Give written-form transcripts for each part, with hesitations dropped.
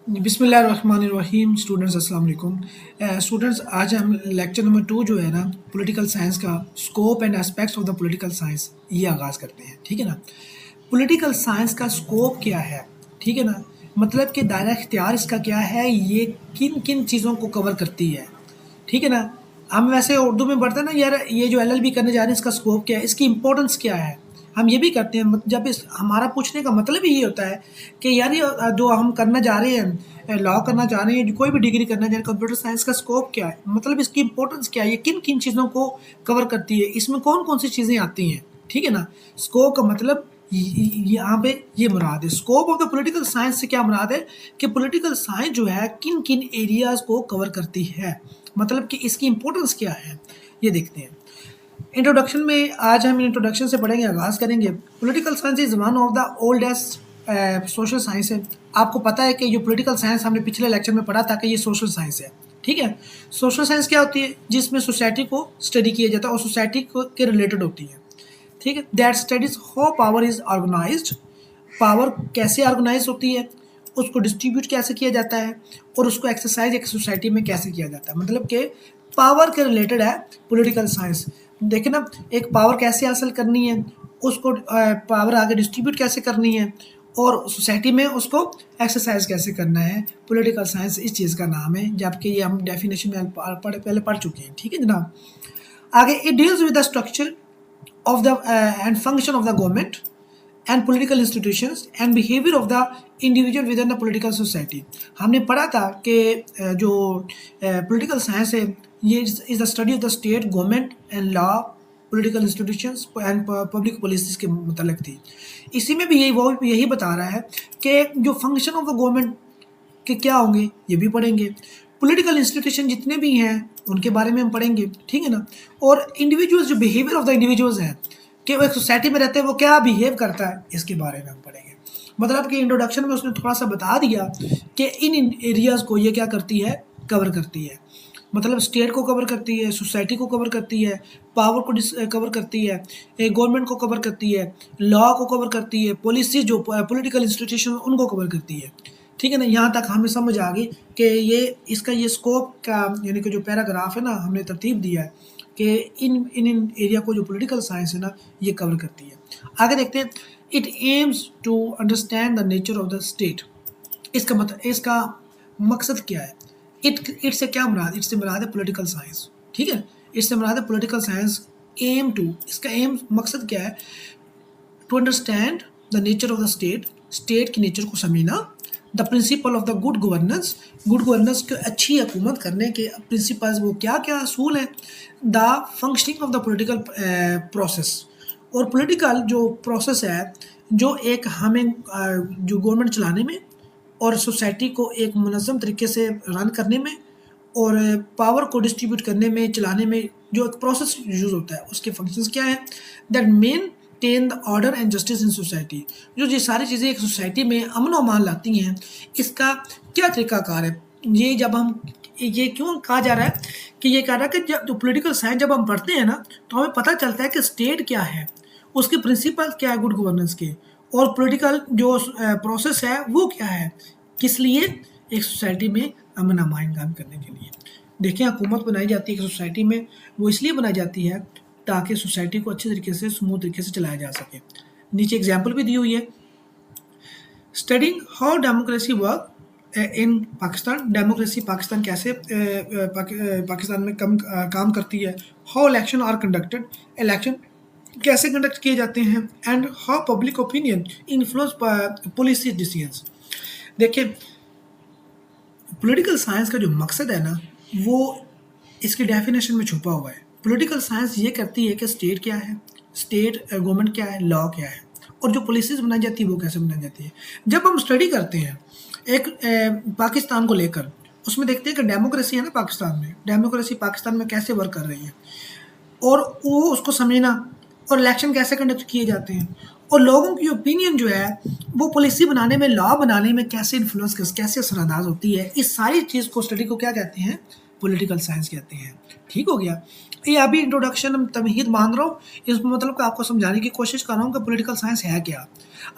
बिस्मिल्लाहिर्रहमानिर्रहीम। स्टूडेंट्स अस्सलाम वालेकुम। स्टूडेंट्स, आज हम लेक्चर नंबर 2 जो है ना, पॉलिटिकल साइंस का scope and aspects of the political science, ये आगाज़ करते हैं। ठीक है ना। पॉलिटिकल साइंस का स्कोप क्या है, ठीक है ना, मतलब कि दायरा इख्तियार इसका क्या है, ये किन किन चीज़ों को कवर करती है। ठीक है ना। हम वैसे उर्दू में पढ़ते हैं ना यार, ये जो एलएलबी करने जा रहे हैं इसका स्कोप क्या है, इसकी इंपॉर्टेंस क्या है। हम ये भी करते हैं जब इस हमारा पूछने का मतलब ही ये होता है कि यार ये जो हम करना जा रहे हैं, लॉ करना चाह रहे हैं, जो कोई भी डिग्री करना चाह रहे हैं, कंप्यूटर साइंस का स्कोप क्या है, मतलब इसकी इंपॉर्टेंस क्या है, ये किन किन चीज़ों को कवर करती है, इसमें कौन कौन सी चीज़ें आती हैं। ठीक है ना। स्कोप का मतलब यहाँ पे ये मुराद है। Scope of the political science से क्या मुराद है कि पॉलिटिकल साइंस जो है किन किन एरियाज को कवर करती है, मतलब कि इसकी इंपॉर्टेंस क्या है, ये देखते हैं। इंट्रोडक्शन में आज हम इंट्रोडक्शन से पढ़ेंगे, आगाज़ करेंगे। Political science is one of the oldest social science है। आपको पता है कि जो पॉलिटिकल साइंस हमने पिछले लेक्चर में पढ़ा था कि ये सोशल साइंस है। ठीक है। सोशल साइंस क्या होती है, जिसमें सोसाइटी को स्टडी किया जाता है और सोसाइटी को के रिलेटेड होती है। ठीक है। That studies how power is organized, power कैसे ऑर्गेनाइज होती है, उसको डिस्ट्रीब्यूट कैसे किया जाता है और उसको एक्सरसाइज एक सोसाइटी में कैसे किया जाता है, मतलब कि पावर के रिलेटेड है पॉलिटिकल साइंस। देखिए ना, एक पावर कैसे हासिल करनी है, उसको पावर आगे डिस्ट्रीब्यूट कैसे करनी है और सोसाइटी में उसको एक्सरसाइज कैसे करना है, पॉलिटिकल साइंस इस चीज़ का नाम है, जबकि ये हम डेफिनेशन में पहले पढ़ चुके हैं। ठीक है जनाब। आगे, it deals with the structure of the and function of the government and political institutions and behavior of the individual within the political society। हमने पढ़ा था कि जो political science है, ये is the study of the state government and law, political institutions and public policies के मतलब थी। इसी में भी यही बता रहा है कि जो फंक्शन ऑफ द गवर्नमेंट के क्या होंगे, ये भी पढ़ेंगे। पॉलिटिकल इंस्टीट्यूशन जितने भी हैं उनके बारे में हम पढ़ेंगे। ठीक है ना। और इंडिविजुअल्स, जो बिहेवियर ऑफ द इंडिविजुअल्स हैं कि वो एक सोसाइटी में रहते हैं, वो क्या बिहेव करता है, इसके बारे में हम पढ़ेंगे। मतलब कि इंट्रोडक्शन में उसने थोड़ा सा बता दिया कि इन एरियाज़ को ये क्या करती है, कवर करती है। मतलब स्टेट को कवर करती है, सोसाइटी को कवर करती है, पावर को कवर करती है, गवर्नमेंट को कवर करती है, लॉ को कवर करती है, पॉलिसी जो पॉलिटिकल इंस्टीट्यूशन उनको कवर करती है। ठीक है ना। यहाँ तक हमें समझ आ गई कि ये स्कोप का यानी कि जो पैराग्राफ है ना, हमने तरतीब दिया है कि इन इन इन एरिया को जो पॉलिटिकल साइंस है ना, ये कवर करती है। आगे देखते हैं। It aims to understand the nature of the state. इसका मतलब, इसका मकसद क्या है, इट से क्या मुराद, इससे मुराद है पॉलिटिकल साइंस। ठीक है। इससे मुराद है पॉलिटिकल साइंस। एम टू, इसका एम मकसद क्या है, to understand the nature of the state, state की नेचर को समझना। The principle of the good governance, good governance को अच्छी हुकूमत करने के प्रिंसिपल्स, वो क्या क्या असूल हैं। The functioning of the political process, और पॉलिटिकल जो प्रोसेस है, जो एक हमें जो गवर्नमेंट चलाने में और सोसाइटी को एक मुनज़्ज़म तरीके से रन करने में और पावर को डिस्ट्रीब्यूट करने में, चलाने में जो एक प्रोसेस यूज़ होता है, उसके फंक्शंस क्या हैं। That maintain the order and justice in society, जो ये सारी चीज़ें एक सोसाइटी में अमन व अमान लाती हैं, इसका क्या तरीक़ाकार है। ये जब हम, ये क्यों कहा जा रहा है कि ये कह रहा है कि जब पॉलिटिकल साइंस जब हम पढ़ते हैं ना, तो हमें पता चलता है कि स्टेट क्या है, उसके प्रिंसिपल क्या है गुड गवर्नेंस के, और पॉलिटिकल जो प्रोसेस है वो क्या है, किस लिए, एक सोसाइटी में अमन अमान कायम करने के लिए। देखिए, हुकूमत बनाई जाती है एक सोसाइटी में, वो इसलिए बनाई जाती है ताकि सोसाइटी को अच्छे तरीके से, स्मूथ तरीके से चलाया जा सके। नीचे एग्जाम्पल भी दी हुई है। Studying how democracy work in Pakistan, democracy Pakistan कैसे पाकिस्तान में काम करती है। How election are conducted, election कैसे कंडक्ट किए जाते हैं। And how public opinion influence policy decisions. देखिए, पॉलिटिकल साइंस का जो मकसद है ना, वो इसकी डेफिनेशन में छुपा हुआ है। पॉलिटिकल साइंस ये करती है कि स्टेट क्या है, स्टेट गवर्नमेंट क्या है, लॉ क्या है, और जो पॉलिसीज़ बनाई जाती है वो कैसे बनाई जाती है। जब हम स्टडी करते हैं एक पाकिस्तान को लेकर, उसमें देखते हैं कि डेमोक्रेसी है ना पाकिस्तान में, डेमोक्रेसी पाकिस्तान में कैसे वर्क कर रही है, और वो उसको समझना, और इलेक्शन कैसे कंडक्ट किए जाते हैं, और लोगों की ओपिनियन जो है वो पॉलिसी बनाने में, लॉ बनाने में कैसे इन्फ्लुएंस, कैसे असरअंदाज होती है। इस सारी चीज़ को, स्टडी को क्या कहते हैं, पॉलिटिकल साइंस कहते हैं। ठीक हो गया। ये अभी इंट्रोडक्शन तमहीद मान रहा हूँ, इसमें मतलब कि आपको समझाने की कोशिश कर रहा हूँ कि पॉलिटिकल साइंस है क्या।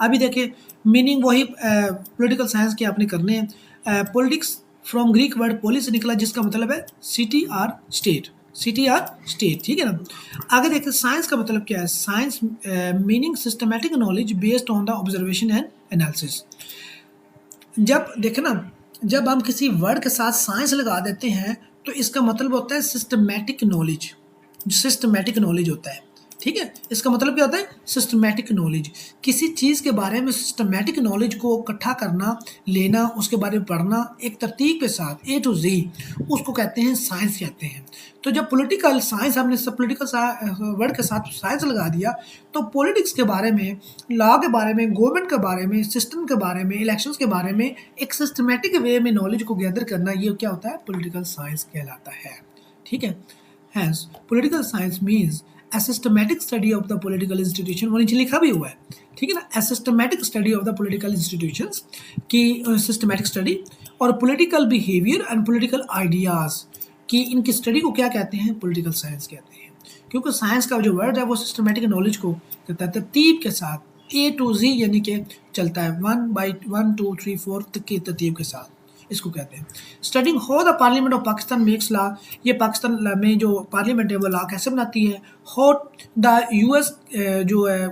अभी देखिए मीनिंग वही पॉलिटिकल साइंस के आपने करने हैं। Politics from Greek word polis निकला, जिसका मतलब है city or state, city or state. ठीक है ना। आगे देखते हैं साइंस का मतलब क्या है। Science meaning systematic knowledge based on the observation and analysis. जब देखे ना, जब हम किसी वर्ड के साथ साइंस लगा देते हैं तो इसका मतलब होता है सिस्टमैटिक नॉलेज, सिस्टमैटिक नॉलेज होता है। ठीक है, इसका मतलब क्या होता है, सिस्टमैटिक नॉलेज। किसी चीज़ के बारे में सिस्टमैटिक नॉलेज को इकट्ठा करना, लेना, उसके बारे में पढ़ना एक तरतीब के साथ A to Z, उसको कहते हैं साइंस कहते हैं। तो जब पॉलिटिकल साइंस हमने सब पॉलिटिकल वर्ड के साथ साइंस लगा दिया तो पॉलिटिक्स के बारे में, लॉ के बारे में, गवर्नमेंट के बारे में, सिस्टम के बारे में, इलेक्शंस के बारे में एक सिस्टमैटिक वे में नॉलेज को गैदर करना, ये क्या होता है, पॉलिटिकल साइंस कहलाता है। ठीक है। Hence, political science means a systematic study of the political institution, वो नीचे लिखा भी हुआ है। ठीक है ना, a systematic study of the political institutions की systematic study, और political behavior and political ideas की इनकी स्टडी को क्या कहते हैं, पॉलिटिकल साइंस कहते हैं। क्योंकि साइंस का जो वर्ड है वो सिस्टमेटिक नॉलेज को कहता है, तरतीब के साथ A to Z यानी कि चलता है 1 by 1 2 3 4 तक की तरतीब के साथ, इसको कहते हैं। Studying how the parliament of Pakistan makes law, ये पाकिस्तान में जो पार्लियामेंट है वो लॉ कैसे बनाती है। हाउ द यूएस जो है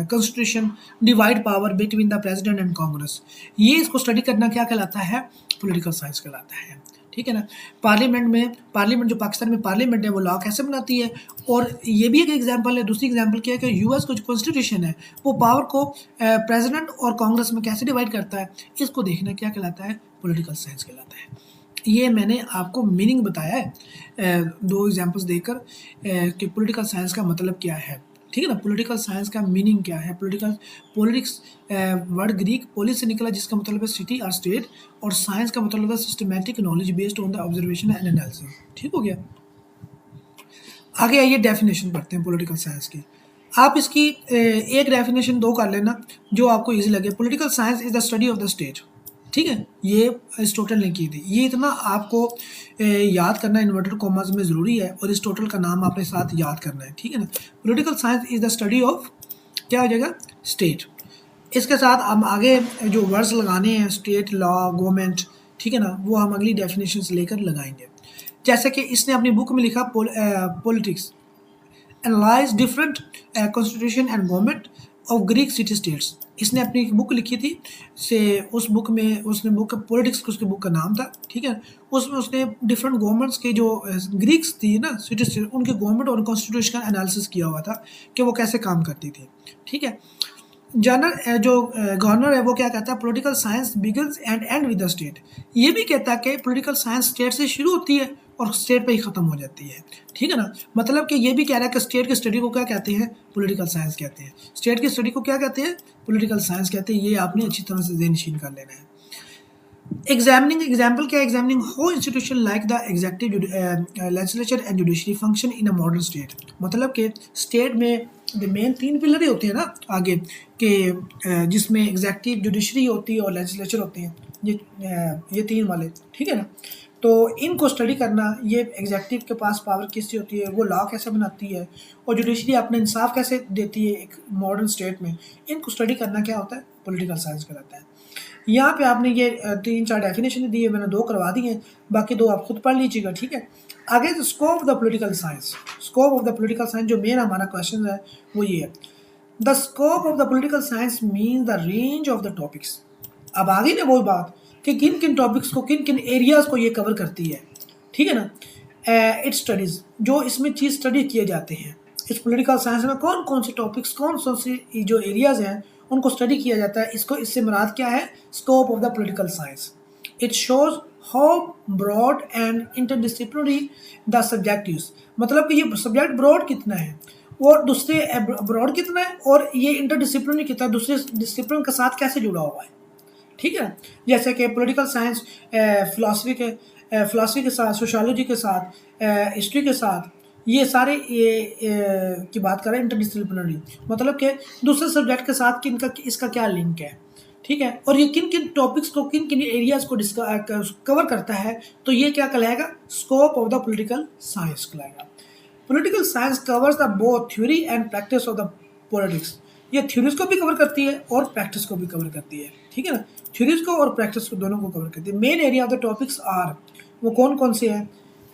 constitution divide power between the president and Congress, ये इसको स्टडी करना क्या कहलाता है, पॉलिटिकल साइंस कहलाता है। ठीक है ना। पार्लियामेंट जो पाकिस्तान में पार्लियामेंट है वो लॉ कैसे बनाती है, और ये भी एक एग्जांपल है। दूसरी एग्जांपल क्या है कि यूएस का जो कॉन्स्टिट्यूशन है वो पावर को प्रेसिडेंट और कांग्रेस में कैसे डिवाइड करता है, इसको देखना क्या कहलाता है, पॉलिटिकल साइंस कहलाता है। ये मैंने आपको मीनिंग बताया है दो एग्जांपल्स देकर कि पॉलिटिकल साइंस का मतलब क्या है। ठीक है ना। पॉलिटिकल साइंस का मीनिंग क्या है, पॉलिटिक्स वर्ड ग्रीक पोलिस से निकला, जिसका मतलब है सिटी और स्टेट, और साइंस का मतलब है systematic knowledge based on the observation and analysis. ठीक हो गया। आगे आइए डेफिनेशन पढ़ते हैं पॉलिटिकल साइंस की। आप इसकी एक डेफिनेशन दो कर लेना जो आपको इजी लगे। Political science is the study of the state. ठीक है, ये अरिस्टोटल ने की थी। ये इतना आपको याद करना इन्वर्टेड कॉमास में ज़रूरी है, और अरिस्टोटल का नाम अपने साथ याद करना है। ठीक है ना। Political science is the study of, क्या हो जाएगा, स्टेट। इसके साथ हम आगे जो वर्ड्स लगाने हैं, स्टेट, लॉ, गवर्नमेंट, ठीक है ना, वो हम अगली डेफिनेशन से लेकर लगाएंगे। जैसे कि इसने अपनी बुक में लिखा politics analyse different constitution and government of Greek city states. इसने अपनी बुक लिखी थी से, उस बुक में उसने बुक पॉलिटिक्स, उसकी बुक का नाम था। ठीक है। उसमें उसने डिफरेंट गवर्नमेंट्स के जो ग्रीक्स थी ना सिटी स्टेट, उनके गवर्नमेंट और कॉन्स्टिट्यूशन का एनालिसिस किया हुआ था कि वो कैसे काम करती थी। ठीक है। जनरल जो गवर्नर है वो क्या कहता है, political science begins and and with the state. ये भी कहता है कि पॉलिटिकल साइंस स्टेट से शुरू होती है और स्टेट पे ही ख़त्म हो जाती है। ठीक है ना। मतलब कि ये भी कह रहा है कि स्टेट की स्टडी को क्या कहते हैं, पॉलिटिकल साइंस कहते हैं। स्टेट की स्टडी को क्या कहते हैं, पॉलिटिकल साइंस कहते हैं। ये आपने अच्छी तरह से ज़हननशीन कर लेना है। एग्जामिनिंग एग्जाम्पल क्या है, examining how institution like the adjective legislature and judiciary function in a modern state. मतलब कि स्टेट में द मेन तीन पिलर ही होते हैं ना आगे के, जिसमें एग्जेक्टिव, जुडिशरी होती है और लेजिस्लेचर होते हैं, ये तीन वाले। ठीक है ना। तो इनको स्टडी करना, ये एग्जेक्टिव के पास पावर किसकी होती है, वो लॉ कैसे बनाती है, और जुडिशरी अपने इंसाफ कैसे देती है एक मॉडर्न स्टेट में, इनको स्टडी करना क्या होता है, पॉलिटिकल साइंस कहलाता है। यहाँ पे आपने ये 3-4 डेफिनेशन दी है, मैंने 2 करवा दी हैं, बाकी 2 आप खुद पढ़ लीजिएगा। ठीक है। आगे scope of the political science, scope of the political science जो मेन हमारा क्वेश्चन है वो ये है, the scope of the political science mean the range of the topics. अब आगे ना वही बात कि किन किन टॉपिक्स को, किन किन एरियाज़ को ये कवर करती है। ठीक है ना। इट्स स्टडीज़, जो इसमें चीज़ स्टडी किए जाते हैं इस पॉलिटिकल साइंस में, कौन कौन से टॉपिक्स, कौन कौन से जो एरियाज़ हैं उनको स्टडी किया जाता है। इसको, इससे मुराद क्या है, scope of the political science. It shows how broad and interdisciplinary the subjectives. मतलब कि ये सब्जेक्ट ब्रॉड कितना है और दूसरे ब्रॉड कितना है, और ये इंटरडिसिप्लिनरी कितना है, दूसरे डिसिप्लिन के साथ कैसे जुड़ा हुआ है। ठीक है। जैसे कि पॉलिटिकल साइंस फिलासफी के साथ, सोशियोलॉजी के साथ, हिस्ट्री के साथ, ये सारे की बात करें इंटरडिसिप्लिनरी, मतलब कि दूसरे सब्जेक्ट के साथ कि इनका इसका क्या लिंक है। ठीक है, और ये किन किन टॉपिक्स को, किन किन एरियाज को कवर करता है, तो ये क्या कहलाएगा, scope of the political science कहलाएगा। Political science covers the both theory and practice of the politics. ये थ्योरीज को भी कवर करती है और प्रैक्टिस को भी कवर करती है, ठीक है ना, थ्योरीज को और प्रैक्टिस को दोनों को कवर करती है। Main area of the topics are, वो कौन कौन से हैं,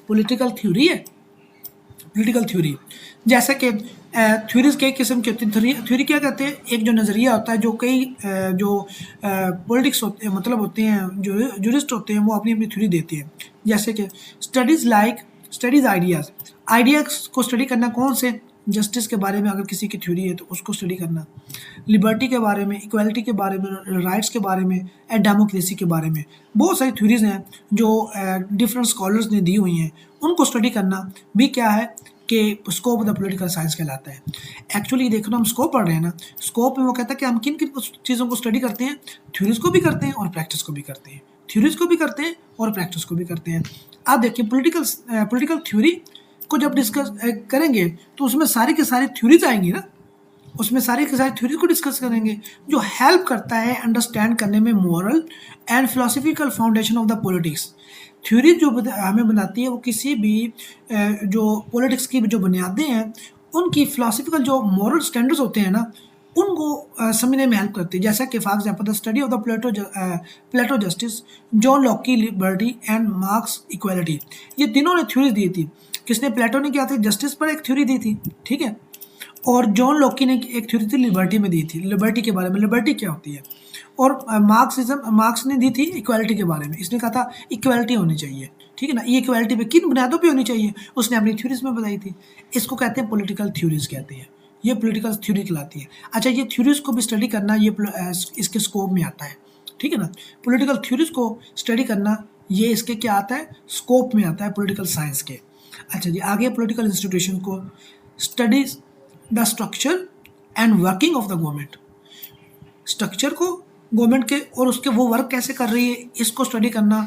पॉलिटिकल थ्योरी है, पॉलिटिकल थ्योरी, जैसे कि थ्योरीज कई किस्म की होती हैं। थ्योरी क्या कहते हैं, एक जो नज़रिया होता है, जो कई जो पॉलिटिक्स होते हैं, मतलब होते हैं, जो जूरिस्ट होते हैं, वो अपनी अपनी थ्योरी देते हैं। जैसे कि स्टडीज़ आइडियाज़, आइडियाज़ को स्टडी करना, कौन से, जस्टिस के बारे में अगर किसी की थ्योरी है तो उसको स्टडी करना, लिबर्टी के बारे में, इक्वालिटी के बारे में, राइट्स के बारे में, एंड डेमोक्रेसी के बारे में, बहुत सारी थ्योरीज हैं जो डिफरेंट स्कॉलर्स ने दी हुई हैं, उनको स्टडी करना भी क्या है कि scope of the political science कहलाता है। एक्चुअली देखो ना, हम स्कोप पढ़ रहे हैं ना, स्कोप में वो कहता है कि हम किन किन चीज़ों को स्टडी करते हैं, थ्योरीज को भी करते हैं और प्रैक्टिस को भी करते हैं, थ्योरीज को भी करते हैं और प्रैक्टिस को भी करते हैं। आप देखिए पॉलिटिकल थ्योरी को जब डिस्कस करेंगे तो उसमें सारी की सारी थ्योरीज आएंगी ना, उसमें सारी की सारी थ्योरी को डिस्कस करेंगे, जो हेल्प करता है अंडरस्टैंड करने में moral and philosophical foundation of the politics. Theory जो हमें बनाती है, वो किसी भी जो पॉलिटिक्स की जो बुनियादें हैं, उनकी फिलोसफिकल जो मॉरल स्टैंडर्ड्स होते हैं ना, उनको समझने में हेल्प करती है। जैसा कि for example the study of the Plato justice, John Locke की लिबर्टी एंड मार्क्स इक्वालिटी, ये तीनों ने थ्योरी दी थी। किसने, प्लेटो ने क्या थी, जस्टिस पर एक थ्योरी दी थी, ठीक है, और जॉन लॉकी ने एक थ्योरी थी लिबर्टी में दी थी, लिबर्टी के बारे में, लिबर्टी क्या होती है, और मार्क्स ने दी थी इक्वालिटी के बारे में। इसने कहा था इक्वालिटी होनी चाहिए, ठीक है ना, ये इक्वालिटी पे किन बुनियादों पे होनी चाहिए, उसने अपनी थ्योरीज में बताई थी। इसको कहते हैं पॉलिटिकल थ्योरीज कहते हैं, ये पॉलिटिकल थ्योरी कहलाती है। अच्छा, ये थ्योरीज को भी स्टडी करना, ये इसके स्कोप में आता है, ठीक है ना, पॉलिटिकल थ्योरीज को स्टडी करना, ये इसके क्या आता है, स्कोप में आता है पॉलिटिकल साइंस के। अच्छा जी, आगे पॉलिटिकल इंस्टीट्यूशन को studies the structure and working of the government, structure को गवर्नमेंट के और उसके वो वर्क कैसे कर रही है, इसको स्टडी करना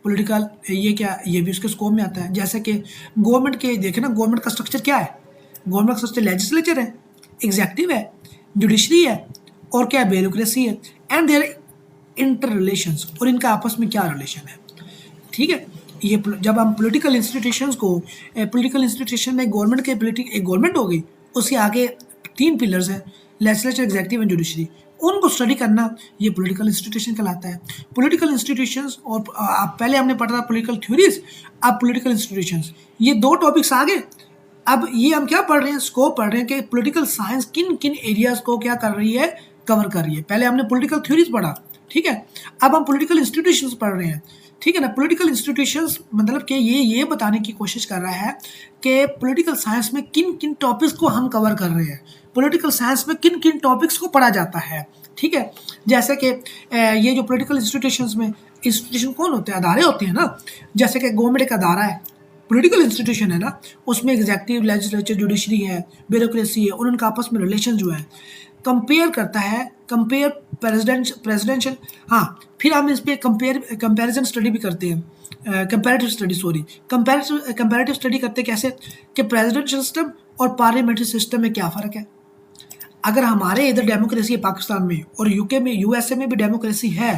पॉलिटिकल, ये क्या, ये भी उसके स्कोप में आता है। जैसे कि गवर्नमेंट के देखें ना, गवर्नमेंट का स्ट्रक्चर क्या है, गवर्नमेंट का स्ट्रक्चर लेजिस्लेचर है, एग्जेक्टिव है, जुडिशरी है, और क्या, ब्यूरोक्रेसी है, एंड देयर इंटर रिलेशंस, और इनका आपस में क्या रिलेशन है, ठीक है। ये जब हम पॉलिटिकल इंस्टीट्यूशंस को, पॉलिटिकल इंस्टीट्यूशन में गवर्नमेंट के एक गवर्नमेंट हो गई, उसके आगे 3 पिलर्स हैं, लेजिस्लेचर, एग्जीक्यूटिव एंड जुडिशरी, उनको स्टडी करना, ये पॉलिटिकल इंस्टीट्यूशन कहलाता है। पॉलिटिकल इंस्टीट्यूशंस, और आप पहले हमने पढ़ा था पॉलिटिकल थ्योरीज, अब पॉलिटिकल इंस्टीट्यूशंस, ये 2 टॉपिक्स आ गए। अब ये हम क्या पढ़ रहे हैं, स्कोप पढ़ रहे हैं कि पॉलिटिकल साइंस किन किन एरियाज को क्या कर रही है, कवर कर रही है। पहले हमने पॉलिटिकल थ्योरीज पढ़ा, ठीक है, अब हम पॉलिटिकल इंस्टीट्यूशंस पढ़ रहे हैं, ठीक है ना। पॉलिटिकल इंस्टीट्यूशंस मतलब कि ये बताने की कोशिश कर रहा है कि पॉलिटिकल साइंस में किन किन टॉपिक्स को हम कवर कर रहे हैं, पॉलिटिकल साइंस में किन किन टॉपिक्स को पढ़ा जाता है, ठीक है। जैसे कि ये जो पॉलिटिकल इंस्टीट्यूशंस में, इंस्टीट्यूशन कौन होते हैं, अदारे होते हैं ना, जैसे कि गवर्नमेंट एक अदारा है, पॉलिटिकल इंस्टीट्यूशन है ना, उसमें एग्जीक्यूटिव, लेजिस्लेचर, जुडिशरी है, ब्यूरोक्रेसी है, और उनका आपस में रिलेशन जो है, कंपेयर करता है, कंपेयर प्रेसिडेंशियल, हाँ, फिर हम इस पर कंपेरिजन स्टडी भी करते हैं, कंपैरेटिव स्टडी, कंपैरेटिव स्टडी करते हैं कैसे, कि प्रेसिडेंशियल सिस्टम और पार्लियामेंट्री सिस्टम में क्या फ़र्क है। अगर हमारे इधर डेमोक्रेसी है पाकिस्तान में, और यूके में, यूएसए में भी डेमोक्रेसी है,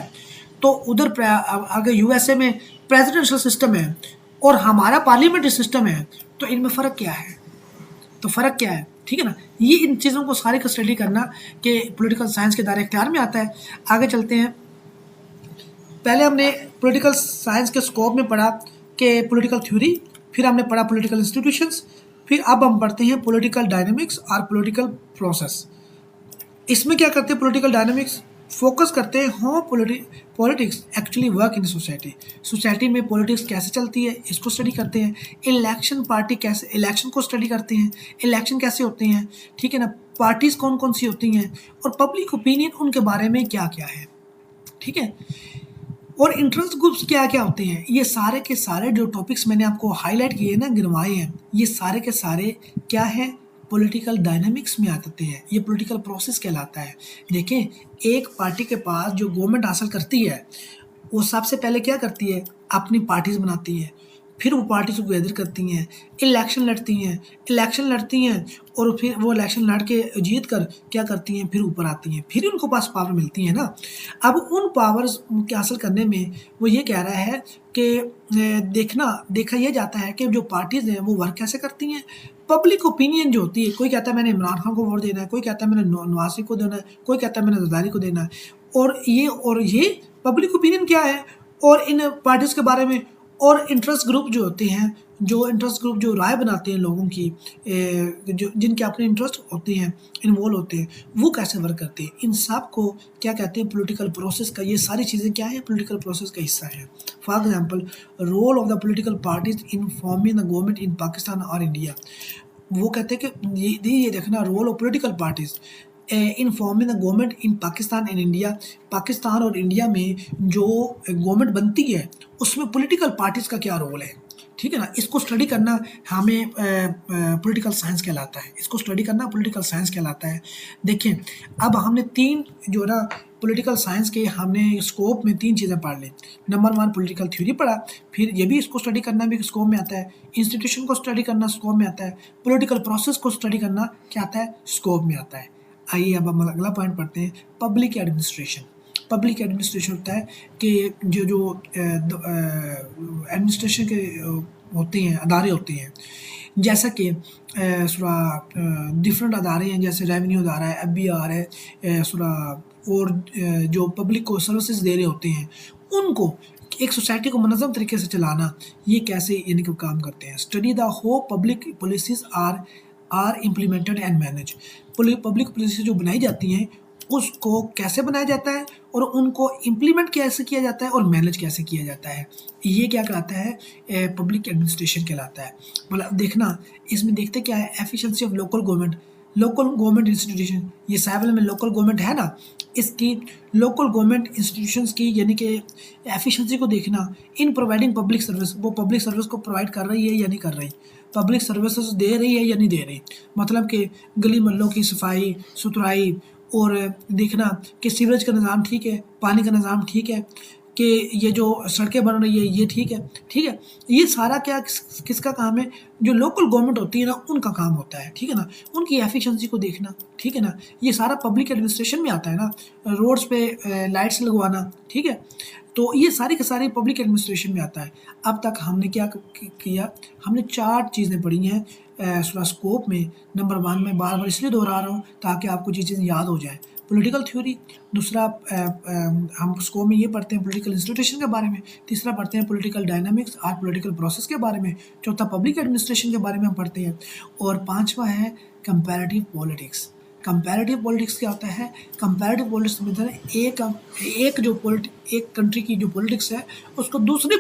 तो उधर अगर यूएसए में प्रेसिडेंशियल सिस्टम है और हमारा पार्लियामेंट्री सिस्टम है, तो इनमें फ़र्क क्या है, तो फ़र्क क्या है, ठीक है ना। ये इन चीज़ों को सारे का स्टडी करना कि पॉलिटिकल साइंस के दायरे इख्तियार में आता है। आगे चलते हैं, पहले हमने पॉलिटिकल साइंस के स्कोप में पढ़ा कि पॉलिटिकल थ्योरी, फिर हमने पढ़ा पॉलिटिकल इंस्टीट्यूशंस, फिर अब हम पढ़ते हैं पॉलिटिकल डायनामिक्स और पॉलिटिकल प्रोसेस। इसमें क्या करते हैं, पॉलिटिकल डायनामिक्स फोकस करते हैं how politics actually work in society, society में पॉलिटिक्स कैसे चलती है, इसको स्टडी करते हैं। इलेक्शन पार्टी कैसे, इलेक्शन को स्टडी करते हैं, इलेक्शन कैसे होते हैं, ठीक है ना, पार्टीज़ कौन कौन सी होती हैं, और पब्लिक ओपिनियन उनके बारे में क्या क्या है, ठीक है, और इंटरेस्ट ग्रुप्स क्या क्या होते हैं। ये सारे के सारे जो टॉपिक्स मैंने आपको हाईलाइट किए ना, गिनवाए हैं, ये सारे के सारे क्या है, पॉलिटिकल डायनामिक्स में आते हैं, ये पॉलिटिकल प्रोसेस कहलाता है। देखें, एक पार्टी के पास जो गवर्नमेंट हासिल करती है, वो सबसे पहले क्या करती है, अपनी पार्टीज बनाती है, फिर वो पार्टीज़ को गैदर करती हैं, इलेक्शन लड़ती हैं और फिर वो इलेक्शन लड़ के जीत कर क्या करती हैं, फिर ऊपर आती हैं, फिर उनको पास पावर मिलती है ना। अब उन पावर्स के हासिल करने में वो ये कह रहा है कि देखा ये जाता है कि जो पार्टीज़ हैं वो वर्क कैसे करती हैं। पब्लिक ओपिनियन जो होती है, कोई कहता है मैंने इमरान खान को वोट देना है, कोई कहता है मैंने नवाज शरीफ को देना है, कोई कहता है मैंने जरदारी को देना है। और ये पब्लिक ओपिनियन क्या है और इन पार्टीज़ के बारे में, और इंटरेस्ट ग्रुप जो होते हैं, जो राय बनाते हैं लोगों की, जो जिनके अपने इंटरेस्ट होते हैं, इन्वॉल्व होते हैं, वो कैसे वर्क करते हैं, इन सब को क्या कहते हैं, पॉलिटिकल प्रोसेस का। ये सारी चीज़ें क्या है, पॉलिटिकल प्रोसेस का हिस्सा है। For example, role of the political parties in forming the government in Pakistan और इंडिया। वो कहते हैं कि ये देखना, role of political parties in forming the government in Pakistan and India. Pakistan और इंडिया में जो गवर्नमेंट बनती है उसमें पॉलिटिकल पार्टीज़ का क्या रोल है, ठीक है ना। इसको स्टडी करना हमें पॉलिटिकल साइंस कहलाता है, इसको स्टडी करना पॉलिटिकल साइंस कहलाता है। देखें, अब हमने तीन जो ना पॉलिटिकल साइंस के हमने स्कोप में तीन चीज़ें पढ़ ली। नंबर 1 पॉलिटिकल थ्योरी पढ़ा, फिर ये भी इसको स्टडी करना भी स्कोप में आता है, इंस्टीट्यूशन को स्टडी करना स्कोप में आता है, पॉलिटिकल प्रोसेस को स्टडी करना क्या आता है, स्कोप में आता है। आइए अब हम अगला पॉइंट पढ़ते हैं, पब्लिक एडमिनिस्ट्रेशन। पब्लिक एडमिनिस्ट्रेशन होता है कि जो एडमिनिस्ट्रेशन के होते हैं, अदारे होते हैं, जैसा कि डिफरेंट अदारे हैं, जैसे रेवेन्यू अदारा है, FBR है, और जो पब्लिक को सर्विसेज दे रहे होते हैं, उनको एक सोसाइटी को मुनज़्ज़म तरीके से चलाना, ये कैसे यानी कि काम करते हैं। Study the how public policies are implemented and manage. Public policy जो बनाई जाती हैं उसको कैसे बनाया जाता है और उनको इम्प्लीमेंट कैसे किया जाता है और मैनेज कैसे किया जाता है, ये क्या कहलाता है, पब्लिक एडमिनिस्ट्रेशन कहलाता है। मतलब देखना, इसमें देखते क्या है, efficiency of local government institution. ये 7 में लोकल गवर्नमेंट है ना, इसकी लोकल गवर्नमेंट इंस्टीट्यूशंस की यानी कि एफिशिएंसी को देखना। इन प्रोवाइडिंग पब्लिक सर्विस, वो पब्लिक सर्विस को प्रोवाइड कर रही है या नहीं कर रही, पब्लिक सर्विसेज दे रही है या नहीं दे रही। मतलब कि गली मोहल्लों की सफाई सुथराई, और देखना कि सीवरेज का निज़ाम ठीक है, पानी का निज़ाम ठीक है, कि ये जो सड़कें बन रही है ये ठीक है, ठीक है। ये सारा क्या किसका काम है, जो लोकल गवर्नमेंट होती है ना उनका काम होता है, ठीक है ना। उनकी एफिशिएंसी को देखना, ठीक है ना। ये सारा पब्लिक एडमिनिस्ट्रेशन में आता है ना। रोड्स पे लाइट्स लगवाना, ठीक है, तो ये सारी की सारी पब्लिक एडमिनिस्ट्रेशन में आता है। अब तक हमने क्या किया, हमने 4 चीज़ें पढ़ी हैं स्कोप में। नंबर 1 में बार बार इसलिए दोहरा रहा हूँ ताकि आपको ये चीज़ें याद हो जाए। पॉलिटिकल थ्योरी, दूसरा हम स्कोप में ये पढ़ते हैं पॉलिटिकल इंस्टीट्यूशन के बारे में, तीसरा पढ़ते हैं पॉलिटिकल डायनामिक्स और पॉलिटिकल प्रोसेस के बारे में, चौथा पब्लिक एडमिनिस्ट्रेशन के बारे में हम पढ़ते हैं, और पाँचवा है कंपैरेटिव पॉलिटिक्स। कंपैरेटिव पॉलिटिक्स क्या होता है, कंपैरेटिव पॉलिटिक्स मतलब एक कंट्री की जो पॉलिटिक्स है उसको दूसरे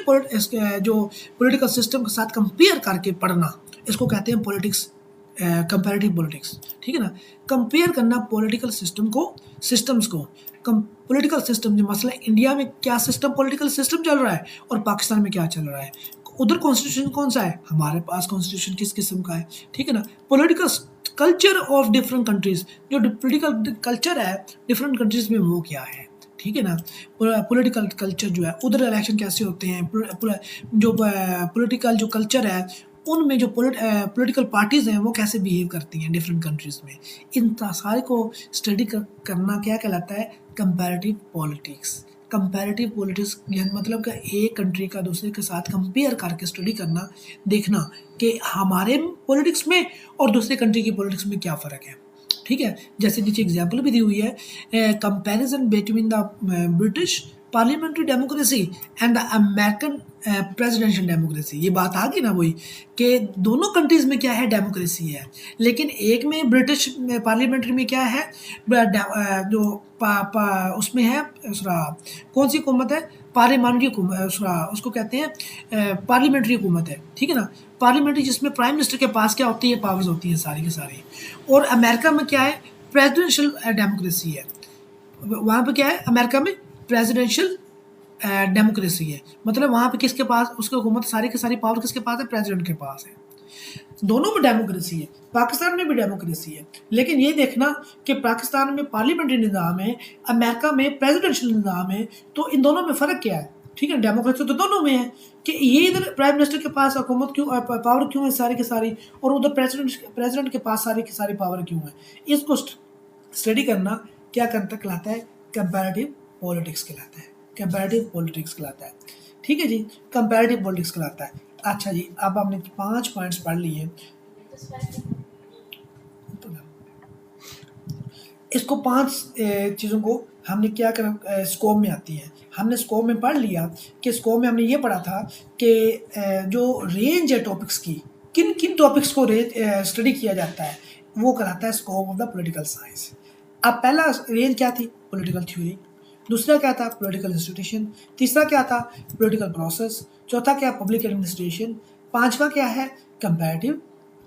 जो पॉलिटिकल सिस्टम के साथ कंपेयर करके पढ़ना, इसको कहते हैं पॉलिटिक्स, कंपैरेटिव पॉलिटिक्स, ठीक है ना। कंपेयर करना पॉलिटिकल सिस्टम्स को पॉलिटिकल सिस्टम, जो मसला इंडिया में क्या सिस्टम, पॉलिटिकल सिस्टम चल रहा है और पाकिस्तान में क्या चल रहा है, उधर कॉन्स्टिट्यूशन कौन सा है, हमारे पास कॉन्स्टिट्यूशन किस किस्म का है, ठीक है ना। Political culture of different countries, जो पॉलिटिकल कल्चर है डिफरेंट कंट्रीज में वो क्या है, ठीक है ना। पॉलिटिकल कल्चर जो है, उधर इलेक्शन कैसे होते हैं, जो पॉलिटिकल जो कल्चर है उनमें जो पॉलिटिकल पार्टीज़ हैं वो कैसे बिहेव करती हैं डिफरेंट कंट्रीज़ में। इन सारे को स्टडी करना क्या कहलाता है, कंपैरेटिव पॉलिटिक्स। कंपैरेटिव पॉलिटिक्स मतलब कि एक कंट्री का दूसरे के साथ कंपेयर करके स्टडी करना, देखना कि हमारे पॉलिटिक्स में और दूसरे कंट्री की पॉलिटिक्स में क्या फ़र्क है, ठीक है। जैसे नीचे एग्जाम्पल भी दी हुई है, comparison between the British parliamentary democracy and the American presidential democracy. ये बात आ गई ना वही कि दोनों कंट्रीज़ में क्या है, डेमोक्रेसी है, लेकिन एक में ब्रिटिश पार्लियामेंट्री में क्या है, जो उसमें है कौन सी हुकूमत है, पार्लियामेंट्री हुकूमत, उसको कहते हैं पार्लियामेंट्री हुकूमत है, ठीक है ना। पार्लियामेंट्री जिसमें प्राइम मिनिस्टर के पास क्या होती है, पावर्स होती हैं सारी की सारी। और अमेरिका में क्या है, प्रेसिडेंशियल डेमोक्रेसी है। वहाँ पे क्या है, अमेरिका में प्रेसिडेंशियल डेमोक्रेसी है, मतलब वहाँ पे किसके पास, उसकी हुकूमत सारी की सारी पावर किसके पास है, प्रेसिडेंट के पास है। दोनों में डेमोक्रेसी है, पाकिस्तान में भी डेमोक्रेसी है, लेकिन ये देखना कि पाकिस्तान में पार्लियामेंट्री निज़ाम है, अमेरिका में प्रेसिडेंशियल निज़ाम है, तो इन दोनों में फ़र्क क्या है। ठीक है, डेमोक्रेसी तो दोनों में है कि ये इधर प्राइम मिनिस्टर के पास हुकूमत क्यों, पावर क्यों है सारी की सारी, और उधर प्रेसिडेंट के पास सारी की सारी पावर क्यों है। इसको स्टडी करना क्या करता कहलाता है, कंपैरेटिव पॉलिटिक्स कहलाता है, कंपैरेटिव पॉलिटिक्स कहलाता है। ठीक है जी, कंपैरेटिव पॉलिटिक्स कहलाता है। अच्छा जी, अब हमने 5 पॉइंट्स पढ़ लिए। इसको 5 चीज़ों को हमने क्या कर स्कोप में आती है। हमने स्कोप में पढ़ लिया कि स्कोप में हमने ये पढ़ा था कि जो रेंज है टॉपिक्स की, किन किन टॉपिक्स को स्टडी किया जाता है, वो कहलाता है scope of the political science. अब पहला रेंज क्या थी, पॉलिटिकल थ्योरी। दूसरा क्या था, पॉलिटिकल इंस्टीट्यूशन। तीसरा क्या था, पॉलिटिकल प्रोसेस। चौथा क्या, पब्लिक एडमिनिस्ट्रेशन। पांचवा क्या है, comparative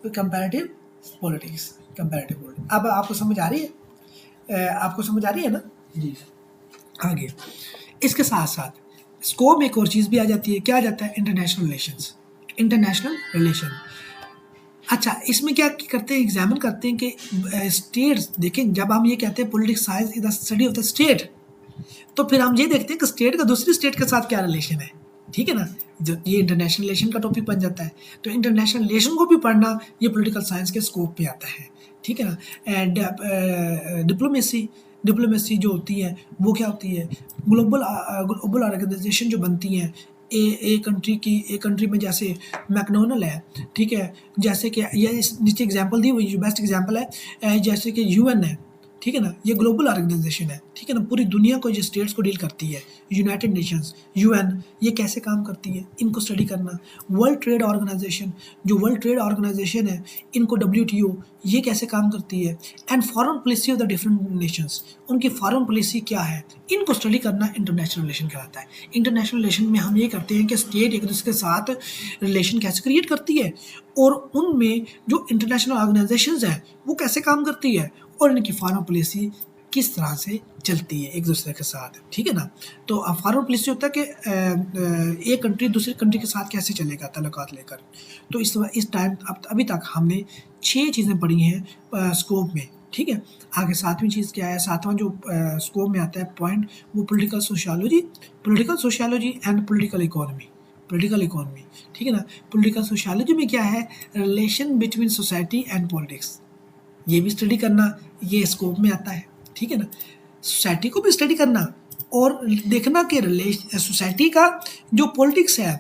comparative politics, comparative politics. अब आपको समझ आ रही है, आपको समझ आ रही है ना जी। आगे इसके साथ साथ स्कोप में एक और चीज़ भी आ जाती है, क्या आ जाता है, इंटरनेशनल रिलेशंस, इंटरनेशनल रिलेशन। अच्छा, इसमें क्या करते हैं, एग्जामिन करते हैं कि स्टेट्स, देखें जब हम ये कहते हैं politics science is the study of the state, तो फिर हम ये देखते हैं कि स्टेट का दूसरी स्टेट के साथ क्या रिलेशन है। ठीक है ना, जो ये इंटरनेशनल रिलेशन का टॉपिक बन जाता है, तो इंटरनेशनल रिलेशन को भी पढ़ना ये पॉलिटिकल साइंस के स्कोप पे आता है। ठीक है ना, एंड डिप्लोमेसी, डिप्लोमेसी जो होती है वो क्या होती है, ग्लोबल ऑर्गेनाइजेशन जो बनती हैं, एक कंट्री में जैसे मैकडोनल्ड है, ठीक है, जैसे कि ये नीचे एग्जांपल दी हुई, बेस्ट एग्जांपल है जैसे कि यूएन है, ठीक है ना, ये ग्लोबल ऑर्गेनाइजेशन है, ठीक है ना, पूरी दुनिया को, जो स्टेट्स को डील करती है। यूनाइटेड नेशंस, यूएन, ये कैसे काम करती है, इनको स्टडी करना। वर्ल्ड ट्रेड ऑर्गेनाइजेशन, जो वर्ल्ड ट्रेड ऑर्गेनाइजेशन है, इनको डब्ल्यूटीओ, ये कैसे काम करती है। And foreign policy of the different Nations, उनकी फॉरेन पॉलिसी क्या है, इनको स्टडी करना इंटरनेशनल रिलेशन कहलाता है। इंटरनेशनल रिलेशन में हम ये करते हैं कि स्टेट एक दूसरे के साथ रिलेशन कैसे क्रिएट करती है, और उनमें जो इंटरनेशनल ऑर्गेनाइजेशंस है वो कैसे काम करती है, और इनकी फॉरेन पॉलिसी किस तरह से चलती है एक दूसरे के साथ। ठीक है ना, तो फॉरेन पॉलिसी होता है कि एक कंट्री दूसरी कंट्री के साथ कैसे चलेगा ताल्लुकात लेकर। तो इस टाइम अभी तक हमने 6 चीज़ें पढ़ी हैं स्कोप में। ठीक है, आगे 7वीं चीज़ क्या है, 7वां जो स्कोप में आता है पॉइंट, वो political sociology, political sociology and political economy, political economy. ठीक है ना, पॉलिटिकल सोशियोलॉजी में क्या है, relation between society and politics, ये भी स्टडी करना, ये स्कोप में आता है। ठीक है ना, सोसाइटी को भी स्टडी करना और देखना कि सोसाइटी का जो पॉलिटिक्स है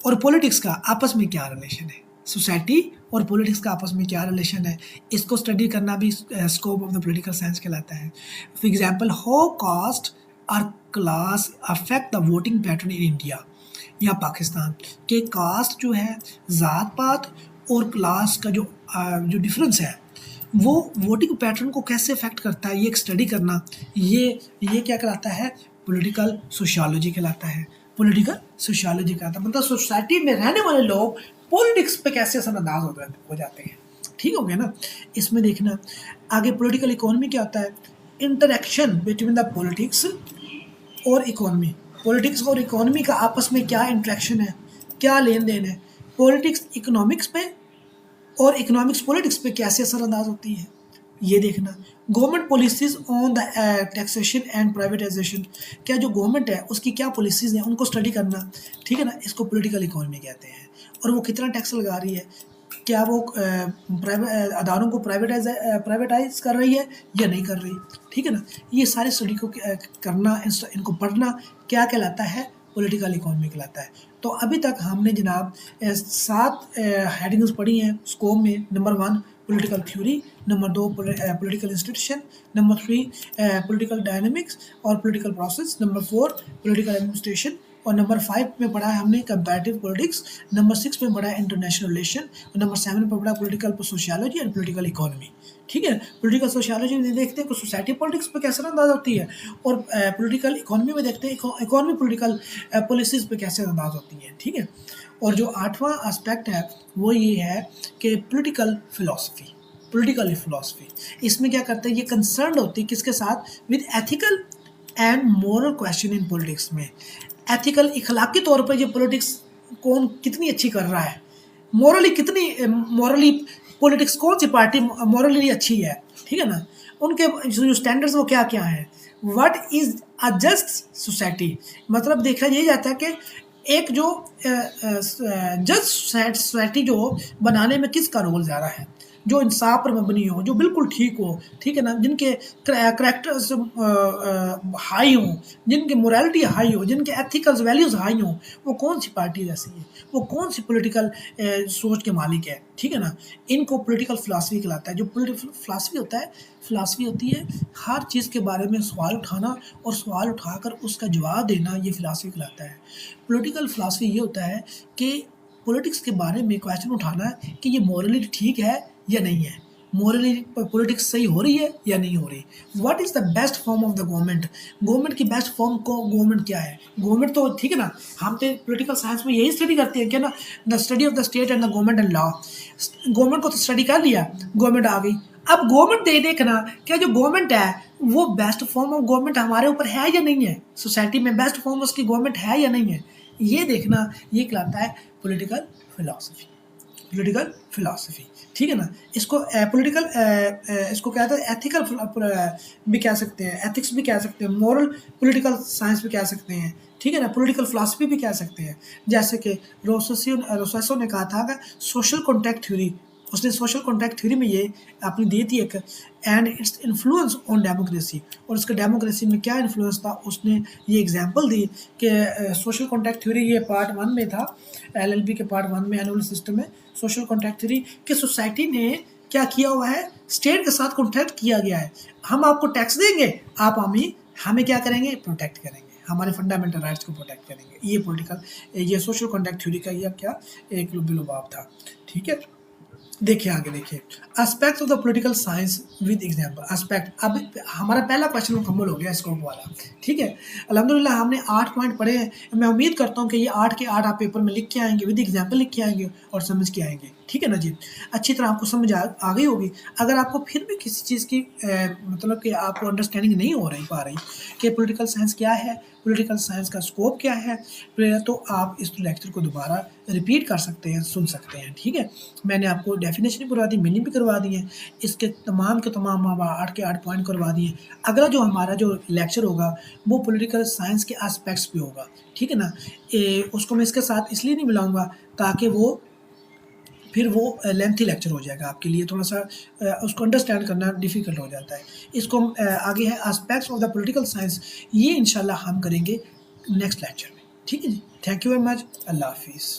और पॉलिटिक्स का आपस में क्या रिलेशन है, सोसाइटी और पॉलिटिक्स का आपस में क्या रिलेशन है, इसको स्टडी करना भी scope of the political science कहलाता है। फॉर एग्जांपल, हाउ कास्ट और class affect the voting pattern in India या पाकिस्तान, के कास्ट जो है, ज़ात पात और क्लास का जो डिफरेंस है वो वोटिंग पैटर्न को कैसे अफेक्ट करता है, ये एक स्टडी करना, ये क्या कहलाता है, पॉलिटिकल सोशियोलॉजी कहलाता है। पॉलिटिकल सोशियोलॉजी कहलाता है, मतलब सोसाइटी में रहने वाले लोग पॉलिटिक्स पे कैसे असरअंदाज हो जाते हैं। ठीक हो गया ना, इसमें देखना। आगे पॉलिटिकल इकोनॉमी क्या होता है, इंटरेक्शन बिटवीन द पॉलिटिक्स और इकोनॉमी, पॉलिटिक्स और इकोनॉमी का आपस में क्या इंटरेक्शन है, क्या लेन देन है, पॉलिटिक्स इकोनॉमिक्स पे और इकोनॉमिक्स पॉलिटिक्स पे कैसे असरअंदाज होती है, ये देखना। Government policies on the taxation and privatisation, क्या जो गवर्नमेंट है उसकी क्या पॉलिसीज़ हैं, उनको स्टडी करना। ठीक है ना, इसको पॉलिटिकल इकोनॉमी कहते हैं। और वो कितना टैक्स लगा रही है, क्या वो अदारों को प्राइवेटाइज कर रही है या नहीं कर रही। ठीक है ना, ये सारे स्टडी को करना, इनको पढ़ना क्या कहलाता है, पॉलिटिकल इकोनॉमी कहलाता है। तो अभी तक हमने जनाब 7 हेडिंग्स पढ़ी हैं स्कोप में। Number 1 political theory, number 2 political institution, number 3 political dynamics और political process, number 4 political administration, और नंबर 5 में पढ़ा है हमने कंपैरेटिव पॉलिटिक्स, नंबर 6 में पढ़ा है इंटरनेशनल रिलेशन, और नंबर 7 में पढ़ा political sociology and political economy. ठीक है, पॉलिटिकल सोशियोलॉजी में देखते हैं कि सोसाइटी पॉलिटिक्स पे कैसे अंदाज होती है, और पॉलिटिकल इकोनॉमी में देखते हैं इकोनॉमी पॉलिटिकल पॉलिसीज़ पे कैसे अंदाज होती है। ठीक है, और जो 8वां एस्पेक्ट है वो ये है कि पॉलिटिकल फिलॉसफी, पॉलिटिकल फिलॉसफी, इसमें क्या करते हैं, ये कंसर्न होती है किसके साथ, with ethical and moral question in politics में। एथिकल, इखलाकी तौर पर ये पॉलिटिक्स कौन कितनी अच्छी कर रहा है, मॉरली पॉलिटिक्स कौन सी पार्टी मॉरली अच्छी है। ठीक है ना, उनके जो स्टैंडर्ड्स वो क्या क्या हैं, what is a just society, मतलब देखा यही जाता है कि एक जो जस्ट सोसाइटी जो बनाने में किसका रोल ज़्यादा है, जो इंसाफ पर मबनी हो, जो बिल्कुल ठीक हो, ठीक है ना, जिनके करैक्टर्स हाई हों, जिनकी मोरालिटी हाई हो, जिनके एथिकल्स वैल्यूज़ हाई हों, वो कौन सी पार्टी ऐसी है, वो कौन सी पॉलिटिकल सोच के मालिक है, ठीक है ना। इनको पॉलिटिकल फिलॉसफी कहलाता है। जो पॉलिटिकल फिलॉसफी होता है, फिलॉसफी होती है हर चीज़ के बारे में सवाल उठाना और सवाल उठाकर उसका जवाब देना, ये फिलॉसफी कहलाता है। पॉलिटिकल फिलॉसफी ये होता है कि पॉलिटिक्स के बारे में क्वेश्चन उठाना कि ये मॉरली ठीक है या नहीं है, मॉरली पॉलिटिक्स सही हो रही है या नहीं हो रही। What is the best form of the government, government की बेस्ट फॉर्म को गवर्नमेंट क्या है, गवर्नमेंट तो ठीक है ना, हम तो पॉलिटिकल साइंस में यही स्टडी करते हैं क्या ना, the study of the state and the government and law. Government को तो स्टडी कर लिया, गवर्नमेंट आ गई, अब गवर्नमेंट दे देखना क्या जो गवर्नमेंट है वो बेस्ट फॉर्म ऑफ गवर्नमेंट हमारे ऊपर है या नहीं है, सोसाइटी में बेस्ट फॉर्म उसकी गवर्नमेंट है या नहीं है, ये देखना, ये कहलाता है पॉलिटिकल फिलॉसफी। पॉलिटिकल फिलॉसफी, ठीक है ना। इसको पॉलिटिकल इसको क्या कहते हैं, एथिकल भी कह सकते हैं, एथिक्स भी कह सकते हैं, मॉरल पॉलिटिकल साइंस भी कह सकते हैं, ठीक है ना, पॉलिटिकल फिलॉसफी भी कह सकते हैं। जैसे कि रोसेसो ने कहा था कि सोशल कॉन्ट्रैक्ट थ्योरी, उसने सोशल कॉन्ट्रैक्ट थ्योरी में ये आपने दी थी एक, and its influence on democracy, और उसका डेमोक्रेसी में क्या इन्फ्लुएंस था, उसने ये एग्जांपल दी कि सोशल कॉन्ट्रैक्ट थ्योरी, ये पार्ट 1 में था, एलएलबी के पार्ट 1 में एनुअल सिस्टम में सोशल कॉन्ट्रैक्ट थ्योरी कि सोसाइटी ने क्या किया हुआ है, स्टेट के साथ कॉन्ट्रैक्ट किया गया है, हम आपको टैक्स देंगे, आप हमें क्या करेंगे, प्रोटेक्ट करेंगे, हमारे फंडामेंटल राइट्स को प्रोटेक्ट करेंगे। ये पॉलिटिकल, ये सोशल कॉन्ट्रैक्ट थ्योरी का ये क्या एक लुभाव था, ठीक है। देखिए आगे देखिए, aspects of the political science with example. Aspect, अब हमारा पहला क्वेश्चन मुकम्मल हो गया स्कोप वाला, ठीक है। अल्हम्दुलिल्लाह हमने 8 पॉइंट पढ़े हैं, मैं उम्मीद करता हूँ कि ये 8 के 8 आप पेपर में लिख के आएंगे, विद एग्जांपल लिख के आएंगे और समझ के आएंगे, ठीक है ना जी। अच्छी तरह आपको समझ आ गई होगी। अगर आपको फिर भी किसी चीज़ की मतलब कि आपको अंडरस्टैंडिंग नहीं हो रही पा रही कि पॉलिटिकल साइंस क्या है, पॉलिटिकल साइंस का स्कोप क्या है, तो आप इस लेक्चर को दोबारा रिपीट कर सकते हैं, सुन सकते हैं, ठीक है। मैंने आपको डेफिनेशन भी करवा दी, मीनिंग भी करवा दी है, इसके तमाम के तमाम 8 के 8 पॉइंट करवा दिए। अगला जो हमारा जो लेक्चर होगा वो पॉलिटिकल साइंस के एस्पेक्ट्स पे होगा, ठीक है ना। उसको मैं इसके साथ इसलिए नहीं मिलाऊंगा ताकि वो फिर वो लेंथी लेक्चर हो जाएगा आपके लिए, थोड़ा सा उसको अंडरस्टैंड करना डिफ़िकल्ट हो जाता है। इसको आगे है aspects of the political science, ये इंशाल्लाह हम करेंगे नेक्स्ट लेक्चर में, ठीक है जी। थैंक यू वेरी मच, अल्लाह हाफिज़।